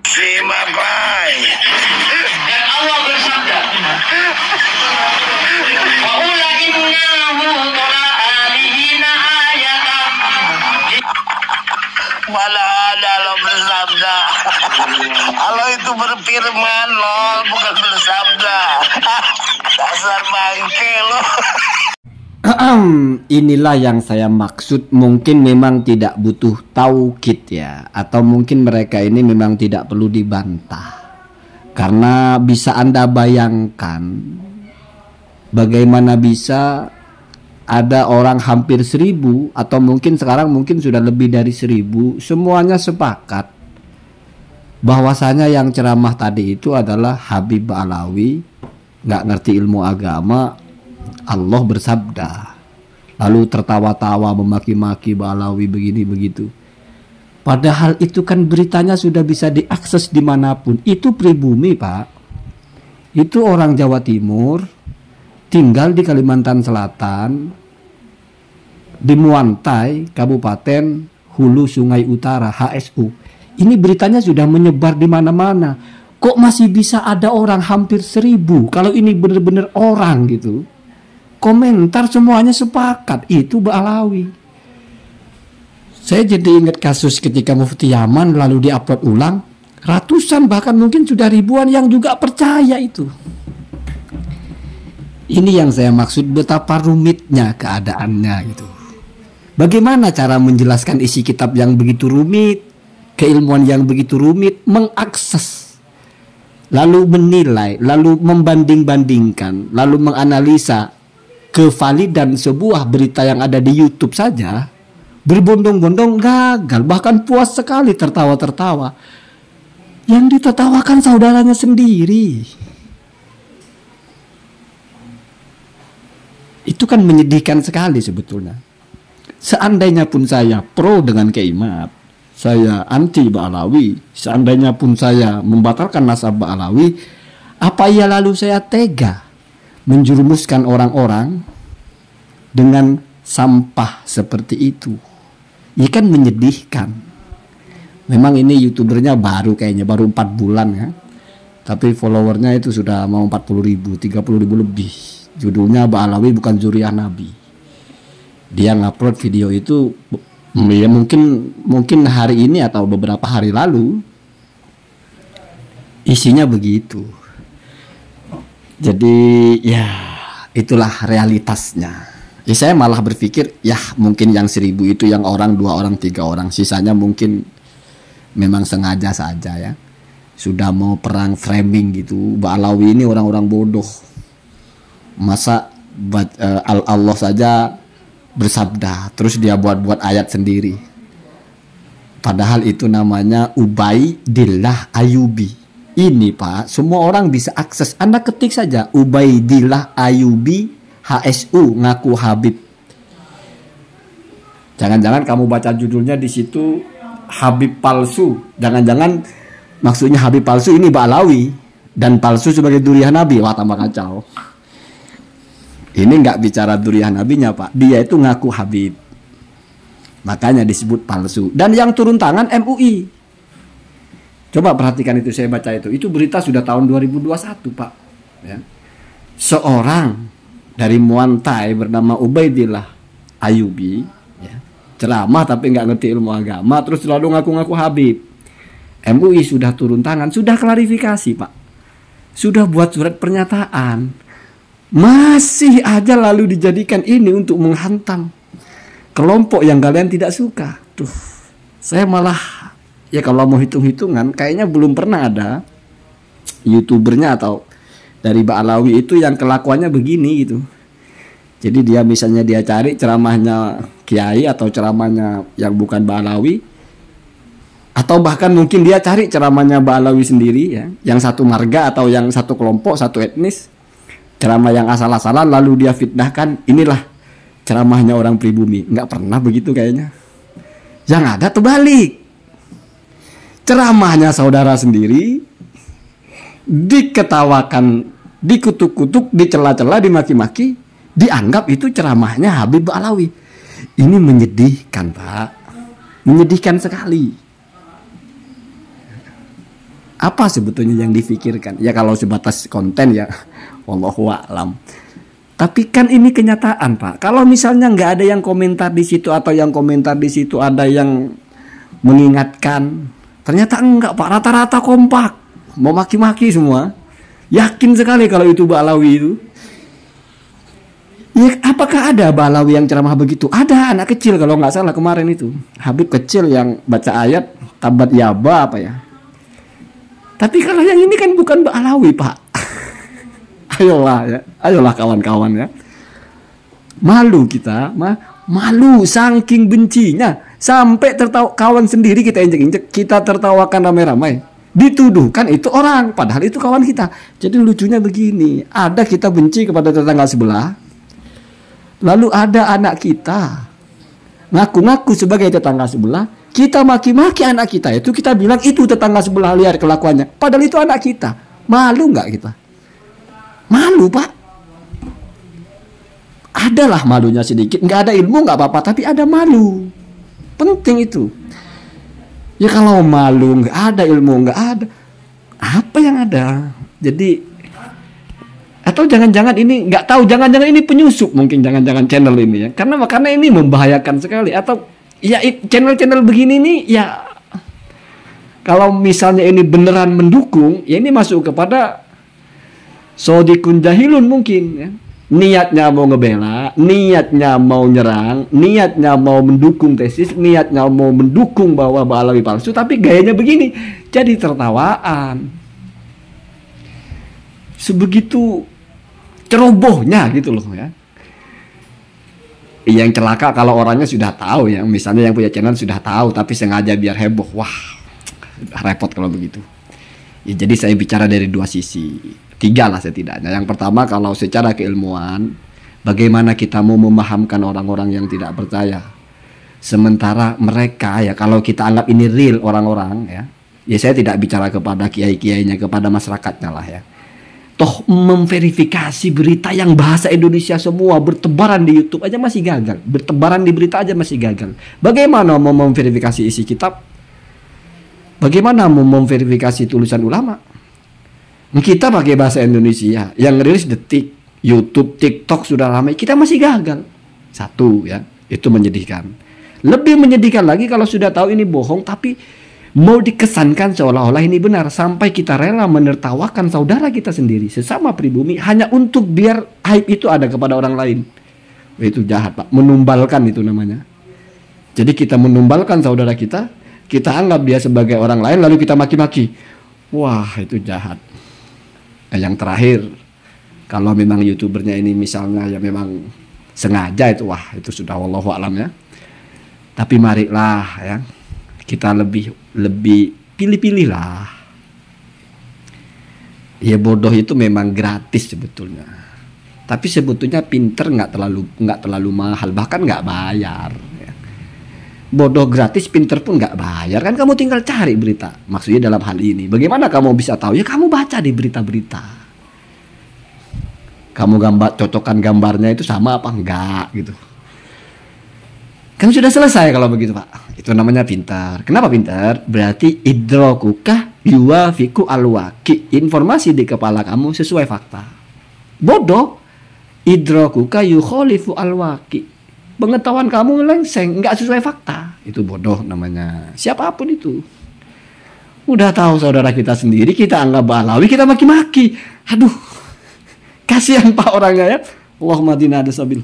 Si Mapai. Dan Allah bersabda, "Qaula innahu qura'anina ayatan." Mana ada lo bersabda. Allah itu berfirman lol, bukan bersabda. Dasar bangke lo. Inilah yang saya maksud. Mungkin memang tidak butuh taukid ya, atau mungkin mereka ini memang tidak perlu dibantah. Karena bisa Anda bayangkan bagaimana bisa ada orang hampir 1000 atau mungkin sekarang mungkin sudah lebih dari 1000, semuanya sepakat bahwasanya yang ceramah tadi itu adalah Habib Ba'alawi, nggak ngerti ilmu agama. Allah bersabda, lalu tertawa-tawa memaki-maki Ba'alawi begini begitu. Padahal itu kan beritanya sudah bisa diakses dimanapun. Itu pribumi, Pak. Itu orang Jawa Timur, tinggal di Kalimantan Selatan, di Muantai, Kabupaten Hulu Sungai Utara, HSU. Ini beritanya sudah menyebar di mana-mana. Kok masih bisa ada orang hampir 1000? Kalau ini benar-benar orang gitu. Komentar semuanya sepakat, itu Ba'alawi. Saya jadi ingat kasus ketika Mufti Yaman lalu diupload ulang. Ratusan bahkan mungkin sudah ribuan yang juga percaya itu. Ini yang saya maksud, betapa rumitnya keadaannya gitu. Bagaimana cara menjelaskan isi kitab yang begitu rumit, keilmuan yang begitu rumit, mengakses, lalu menilai, lalu membanding-bandingkan, lalu menganalisa kevalidan sebuah berita yang ada di YouTube saja, berbondong-bondong gagal, bahkan puas sekali tertawa-tertawa. Yang ditertawakan saudaranya sendiri. Itu kan menyedihkan sekali sebetulnya. Seandainya pun saya pro dengan Kiai, saya anti Ba'alawi, seandainya pun saya membatalkan nasab Ba'alawi, apa iya lalu saya tega menjerumuskan orang-orang dengan sampah seperti itu? Ini kan menyedihkan. Memang ini YouTubernya baru kayaknya, baru 4 bulan ya. Tapi followernya itu sudah mau 40.000, 30.000 lebih. Judulnya Ba'alawi bukan Zuriyah Nabi. Dia ngupload video itu ya mungkin hari ini atau beberapa hari lalu. Isinya begitu. Jadi ya itulah realitasnya. Ya, saya malah berpikir ya mungkin yang 1000 itu yang orang, 2 orang, 3 orang, sisanya mungkin memang sengaja saja ya. Sudah mau perang framing gitu. Ba'alawi ini orang-orang bodoh. Masa Allah saja bersabda, terus dia buat-buat ayat sendiri. Padahal itu namanya Ubaidillah Ayubi. Ini Pak, semua orang bisa akses. Anda ketik saja Ubaidillah Ayubi HSU ngaku Habib. Jangan-jangan kamu baca judulnya di situ Habib palsu. Jangan-jangan maksudnya Habib palsu ini Ba'alawi dan palsu sebagai Zuriyah Nabi. Wah, tambah kacau. Ini nggak bicara Zuriyah Nabinya Pak. Dia itu ngaku Habib. Makanya disebut palsu. Dan yang turun tangan MUI. Coba perhatikan itu, saya baca itu. Itu berita sudah tahun 2021 Pak. Ya. Seorang dari Muantai bernama Ubaidillah Ayubi. Ya. Ceramah tapi nggak ngerti ilmu agama. Terus selalu ngaku-ngaku Habib. MUI sudah turun tangan. Sudah klarifikasi Pak. Sudah buat surat pernyataan. Masih aja lalu dijadikan ini untuk menghantam kelompok yang kalian tidak suka. Tuh, saya malah ya kalau mau hitung-hitungan kayaknya belum pernah ada YouTubernya atau dari Ba'alawi itu yang kelakuannya begini gitu. Jadi dia misalnya dia cari ceramahnya kiai atau ceramahnya yang bukan Ba'alawi, atau bahkan mungkin dia cari ceramahnya Ba'alawi sendiri ya, yang satu marga atau yang satu kelompok, satu etnis. Ceramah yang asal-asalan lalu dia fitnahkan, inilah ceramahnya orang pribumi. Nggak pernah begitu kayaknya. Yang ada terbalik. Ceramahnya saudara sendiri diketawakan, dikutuk-kutuk, dicela-cela, dimaki-maki, dianggap itu ceramahnya Habib Ba'alawi. Ini menyedihkan Pak. Menyedihkan sekali. Apa sebetulnya yang difikirkan? Ya kalau sebatas konten ya wallahu a'lam. Tapi kan ini kenyataan, Pak. Kalau misalnya nggak ada yang komentar di situ atau yang komentar di situ ada yang mengingatkan, ternyata enggak, Pak. Rata-rata kompak, mau maki-maki semua. Yakin sekali kalau itu Ba'alawi itu. Ya, apakah ada Ba'alawi yang ceramah begitu? Ada anak kecil kalau nggak salah kemarin itu. Habib kecil yang baca ayat tabat yaba apa ya. Tapi kalau yang ini kan bukan Ba'alawi, Pak. Ayolah ya, ayolah kawan-kawan ya. Malu kita, malu saking bencinya. Sampai tertawa kawan sendiri kita injek-injek, kita tertawakan ramai-ramai. Dituduhkan itu orang, padahal itu kawan kita. Jadi lucunya begini, ada kita benci kepada tetangga sebelah. Lalu ada anak kita ngaku-ngaku sebagai tetangga sebelah, kita maki-maki anak kita, itu kita bilang itu tetangga sebelah liar kelakuannya, padahal itu anak kita. Malu nggak kita? Malu, Pak. Adalah malunya sedikit, nggak ada ilmu nggak apa-apa, tapi ada malu, penting itu. Ya kalau malu nggak ada, ilmu nggak ada, apa yang ada? Jadi atau jangan-jangan ini nggak tahu, jangan-jangan ini penyusup mungkin, jangan-jangan channel ini ya, karena ini membahayakan sekali. Atau ya channel-channel begini nih ya, kalau misalnya ini beneran mendukung, ya ini masuk kepada sodikun jahilun mungkin ya. Niatnya mau ngebela, niatnya mau nyerang, niatnya mau mendukung tesis, niatnya mau mendukung bahwa Ba'alawi palsu, tapi gayanya begini, jadi tertawaan. Sebegitu cerobohnya gitu loh ya. Yang celaka kalau orangnya sudah tahu ya, misalnya yang punya channel sudah tahu tapi sengaja biar heboh, wah repot kalau begitu. Ya, jadi saya bicara dari dua sisi, tiga lah setidaknya. Yang pertama, kalau secara keilmuan, bagaimana kita mau memahamkan orang-orang yang tidak percaya. Sementara mereka ya, kalau kita anggap ini real orang-orang ya saya tidak bicara kepada kiai-kiainya, kepada masyarakatnya lah ya. Toh memverifikasi berita yang bahasa Indonesia semua bertebaran di YouTube aja masih gagal, bertebaran di berita aja masih gagal. Bagaimana mau memverifikasi isi kitab? Bagaimana mau memverifikasi tulisan ulama? Kita pakai bahasa Indonesia, yang rilis Detik, YouTube, TikTok sudah ramai, kita masih gagal. Satu ya, itu menyedihkan. Lebih menyedihkan lagi kalau sudah tahu ini bohong, tapi mau dikesankan seolah-olah ini benar, sampai kita rela menertawakan saudara kita sendiri, sesama pribumi, hanya untuk biar aib itu ada kepada orang lain. Itu jahat, Pak. Menumbalkan itu namanya. Jadi kita menumbalkan saudara kita anggap dia sebagai orang lain, lalu kita maki-maki. Wah, itu jahat. Yang terakhir, kalau memang YouTubernya ini misalnya ya memang sengaja itu, wah itu sudah wallahu alam ya. Tapi marilah ya, kita lebih pilih-pilih lah. Ya bodoh itu memang gratis sebetulnya. Tapi sebetulnya pinter nggak terlalu mahal, bahkan nggak bayar. Ya. Bodoh gratis, pinter pun nggak bayar, kan kamu tinggal cari berita. Maksudnya dalam hal ini, bagaimana kamu bisa tahu? Ya kamu baca di berita-berita. Kamu cocokkan gambarnya itu sama apa enggak gitu. Kan sudah selesai kalau begitu, Pak. Itu namanya pintar. Kenapa pintar? Berarti idrokuka yuwafiku alwaki. Informasi di kepala kamu sesuai fakta. Bodoh, idrokuka yukholifu alwaki. Pengetahuan kamu lengseng, nggak sesuai fakta. Itu bodoh namanya. Siapapun itu. Udah tahu saudara kita sendiri, kita anggap Ba'alawi, kita maki-maki. Aduh, kasihan Pak orangnya ya. Allahumma dina ada sabil.